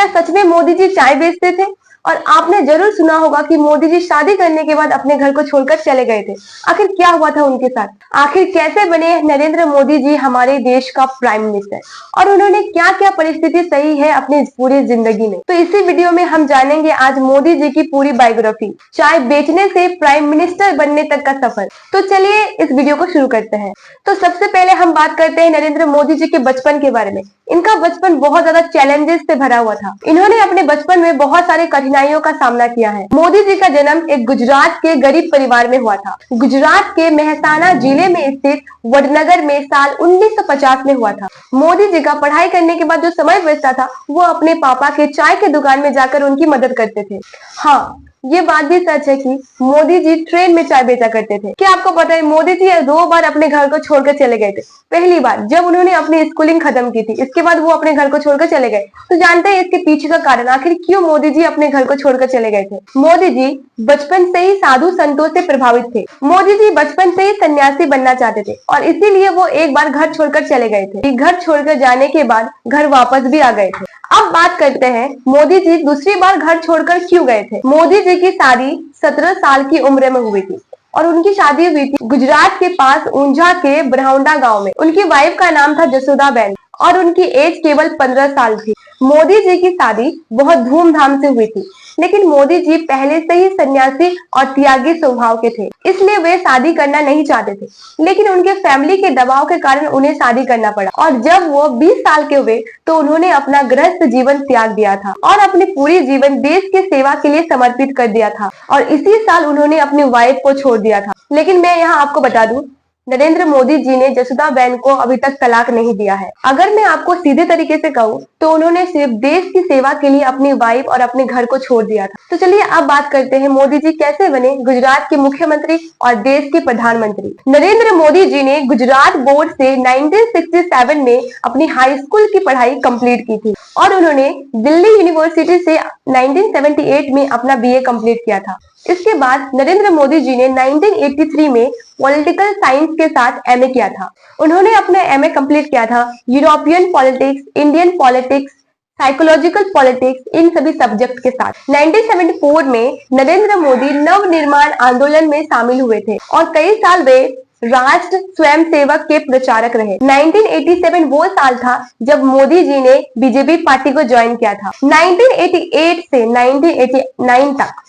क्या सच में मोदी जी चाय बेचते थे? और आपने जरूर सुना होगा कि मोदी जी शादी करने के बाद अपने घर को छोड़कर चले गए थे। आखिर क्या हुआ था उनके साथ? आखिर कैसे बने नरेंद्र मोदी जी हमारे देश का प्राइम मिनिस्टर? और उन्होंने क्या क्या परिस्थिति सही है अपनी पूरी जिंदगी में? तो इसी वीडियो में हम जानेंगे आज मोदी जी की पूरी बायोग्राफी, चाय बेचने से प्राइम मिनिस्टर बनने तक का सफर। तो चलिए इस वीडियो को शुरू करते हैं। तो सबसे पहले हम बात करते हैं नरेंद्र मोदी जी के बचपन के बारे में। इनका बचपन बहुत ज्यादा चैलेंजेस से भरा हुआ था। इन्होंने अपने बचपन में बहुत सारे कठिनाइयों का सामना किया है। मोदी जी का जन्म एक गुजरात के गरीब परिवार में हुआ था। गुजरात के मेहसाना जिले में स्थित वडनगर में साल 1950 में हुआ था। मोदी जी का पढ़ाई करने के बाद जो समय बचता था वो अपने पापा के चाय के दुकान में जाकर उनकी मदद करते थे। हाँ, ये बात भी सच है कि मोदी जी ट्रेन में चाय बेचा करते थे। क्या आपको पता है मोदी जी 2 बार अपने घर को छोड़कर चले गए थे? पहली बार जब उन्होंने अपनी स्कूलिंग खत्म की थी, इसके बाद वो अपने घर को छोड़कर चले गए। तो जानते हैं इसके पीछे का कारण, आखिर क्यों मोदी जी अपने घर को छोड़कर चले गए थे? मोदी जी बचपन से ही साधु संतों से प्रभावित थे। मोदी जी बचपन से ही सन्यासी बनना चाहते थे और इसीलिए वो एक बार घर छोड़कर चले गए थे। घर छोड़कर जाने के बाद घर वापस भी आ गए थे। अब बात करते हैं मोदी जी दूसरी बार घर छोड़कर क्यों गए थे। मोदी जी की शादी 17 साल की उम्र में हुई थी और उनकी शादी हुई थी गुजरात के पास ऊंझा के ब्रहाउंडा गांव में। उनकी वाइफ का नाम था जसोदाबेन और उनकी एज केवल 15 साल थी। मोदी जी की शादी बहुत धूमधाम से हुई थी, लेकिन मोदी जी पहले से ही सन्यासी और त्यागी स्वभाव के थे, इसलिए वे शादी करना नहीं चाहते थे। लेकिन उनके फैमिली के दबाव के कारण उन्हें शादी करना पड़ा और जब वो 20 साल के हुए तो उन्होंने अपना गृहस्थ जीवन त्याग दिया था और अपने पूरी जीवन देश की सेवा के लिए समर्पित कर दिया था और इसी साल उन्होंने अपनी वाइफ को छोड़ दिया था। लेकिन मैं यहाँ आपको बता दूं, नरेंद्र मोदी जी ने जसोदाबेन को अभी तक तलाक नहीं दिया है। अगर मैं आपको सीधे तरीके से कहूँ तो उन्होंने सिर्फ देश की सेवा के लिए अपनी वाइफ और अपने घर को छोड़ दिया था। तो चलिए अब बात करते हैं मोदी जी कैसे बने गुजरात के मुख्यमंत्री और देश के प्रधानमंत्री। नरेंद्र मोदी जी ने गुजरात बोर्ड से 1967 में अपनी हाई स्कूल की पढ़ाई कंप्लीट की थी और उन्होंने दिल्ली यूनिवर्सिटी से 1978 में अपना बीए कंप्लीट किया था। इसके बाद नरेंद्र मोदी जी ने 1983 में पॉलिटिकल साइंस के साथ एमए किया था। उन्होंने अपना एमए कंप्लीट किया था European politics, Indian politics, psychological politics, इन सभी सब्जेक्ट के साथ। 1974 में नरेंद्र मोदी नव निर्माण आंदोलन में शामिल हुए थे और कई साल वे राष्ट्र स्वयंसेवक के प्रचारक रहे। 1987 वो साल था जब मोदी जी ने बीजेपी पार्टी को ज्वाइन किया था। 1988 से 1989 तक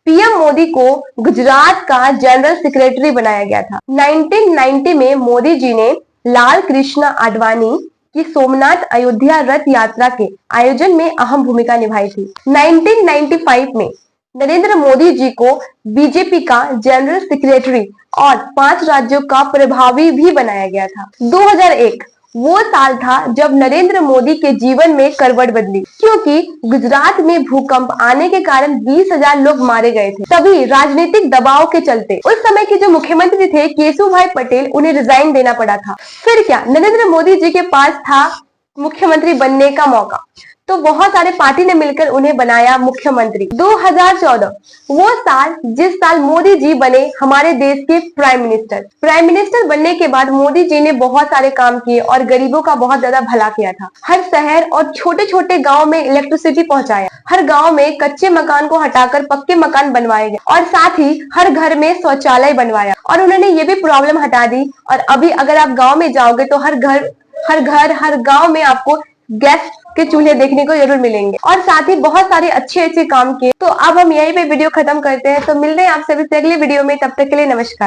पीएम मोदी को गुजरात का जनरल सेक्रेटरी बनाया गया था। 1990 में मोदी जी ने लाल कृष्ण आडवाणी की सोमनाथ अयोध्या रथ यात्रा के आयोजन में अहम भूमिका निभाई थी। 1995 में नरेंद्र मोदी जी को बीजेपी का जनरल सेक्रेटरी और 5 राज्यों का प्रभारी भी बनाया गया था। 2001 वो साल था जब नरेंद्र मोदी के जीवन में करवट बदली, क्योंकि गुजरात में भूकंप आने के कारण 20,000 लोग मारे गए थे। तभी राजनीतिक दबाव के चलते उस समय के जो मुख्यमंत्री थे केशुभाई पटेल, उन्हें रिजाइन देना पड़ा था। फिर क्या, नरेंद्र मोदी जी के पास था मुख्यमंत्री बनने का मौका, तो बहुत सारे पार्टी ने मिलकर उन्हें बनाया मुख्यमंत्री। 2014 वो साल जिस साल मोदी जी बने हमारे देश के प्राइम मिनिस्टर। प्राइम मिनिस्टर बनने के बाद मोदी जी ने बहुत सारे काम किए और गरीबों का बहुत ज्यादा भला किया था। हर शहर और छोटे छोटे गांव में इलेक्ट्रिसिटी पहुंचाया, हर गांव में कच्चे मकान को हटाकर पक्के मकान बनवाए गए और साथ ही हर घर में शौचालय बनवाया और उन्होंने ये भी प्रॉब्लम हटा दी। और अभी अगर आप गाँव में जाओगे तो हर गाँव में आपको गैस के चूल्हे देखने को जरूर मिलेंगे और साथ ही बहुत सारे अच्छे अच्छे काम किए। तो अब हम यहीं पे वीडियो खत्म करते हैं। तो मिलते हैं आपसे अगले वीडियो में, तब तक के लिए नमस्कार।